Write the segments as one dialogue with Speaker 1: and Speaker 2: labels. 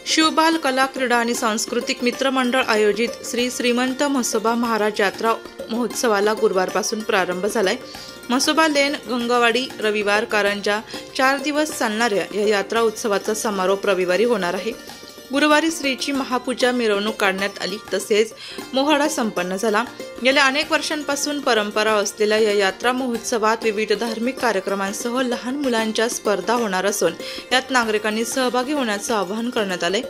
Speaker 1: शिवबाल कला क्रीडा आणि सांस्कृतिक मित्रमंडळ आयोजित श्री श्रीमंत म्हसोबा महाराज यात्रा महोत्सवाला गुरुवारपासून प्रारंभ झालाय। म्हसोबा लेन गंगावाडी रविवार कारंजा 4 दिवस चालणाऱ्या या यात्रा उत्सवाचा समारोप रविवारी होणार आहे। गुरुवारी श्रीची महापूजा मिरवणूक काढण्यात आली, तसेच मोहडा संपन्न झाला। गेल्या अनेक वर्षांपासून परंपरा असलेल्या या यात्रा महोत्सवात विविध धार्मिक कार्यक्रमांसह लहान मुलांच्या स्पर्धा होणार असून यात नागरिकांनी सहभागी होण्याचं आवाहन करण्यात आले।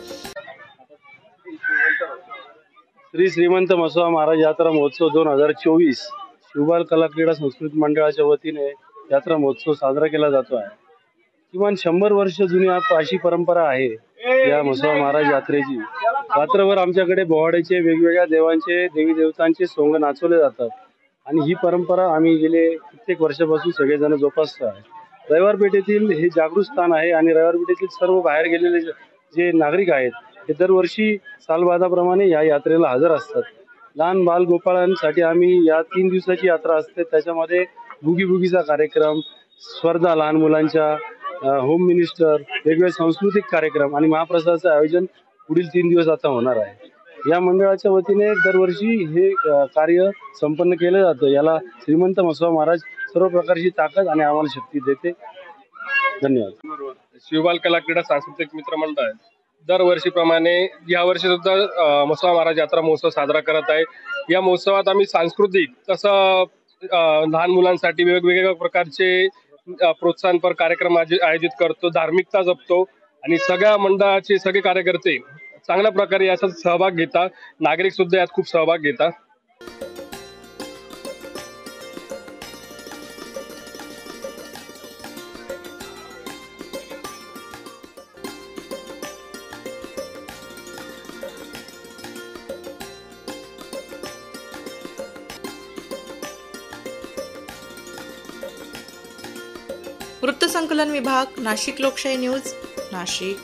Speaker 2: श्री श्रीमंत म्हसोबा महाराज यात्रा महोत्सव 2024 शिवबाल कला क्रीडा संस्कृती मंडळाच्या वतीने यात्रा महोत्सव साजरा केला जातो आहे। किमान 100 वर्ष जुनी अशी परंपरा आहे या म्हसोबा महाराज यात्रेची। रात्रभर आमच्याकडे बोहाड्याचे वेगवेगळ्या देवांचे देवी देवतांचे सोंग नाचवले जातात आणि ही परंपरा आम्ही गेले कित्येक वर्षापासून सगळेजण जोपासतो आहे। रविवार पेठेतील हे जागृत स्थान आहे आणि रविवार पेठेतील सर्व बाहेर गेलेले जे नागरिक आहेत ते दरवर्षी सालबादाप्रमाणे या यात्रेला हजर असतात। लहान बाल गोपाळांसाठी आम्ही या 3 दिवसाची यात्रा असते, त्याच्यामध्ये बुगी बुगीचा कार्यक्रम, स्पर्धा लहान मुलांच्या, होम मिनिस्टर, वेगवेगळे सांस्कृतिक कार्यक्रम आणि महाप्रसादाचं आयोजन पुढील 3 दिवस आता होणार आहे। या मंडळाच्या वतीने दरवर्षी हे कार्य संपन्न केलं जातं। याला श्रीमंत म्हसोबा महाराज सर्व प्रकारची ताकद आणि आम्हाला शक्ती देते। धन्यवाद।
Speaker 3: शिवबाल कला क्रीडा सांस्कृतिक मित्रमंडळ दरवर्षीप्रमाणे यावर्षी सुद्धा म्हसोबा महाराज यात्रा महोत्सव साजरा करत आहे। या महोत्सवात आम्ही सांस्कृतिक तसं लहान मुलांसाठी वेगवेगळ्या प्रकारचे प्रोत्साहनपर कार्यक्रम आयोजित करतो, धार्मिकता जपतो आणि सगळ्या मंडळाचे सगळे कार्यकर्ते चांगल्या प्रकारे याचा सहभाग घेतात। नागरिक सुद्धा यात खूप सहभाग घेतात।
Speaker 1: वृत्तसंकलन विभाग, नाशिक लोकशाही न्यूज, नाशिक।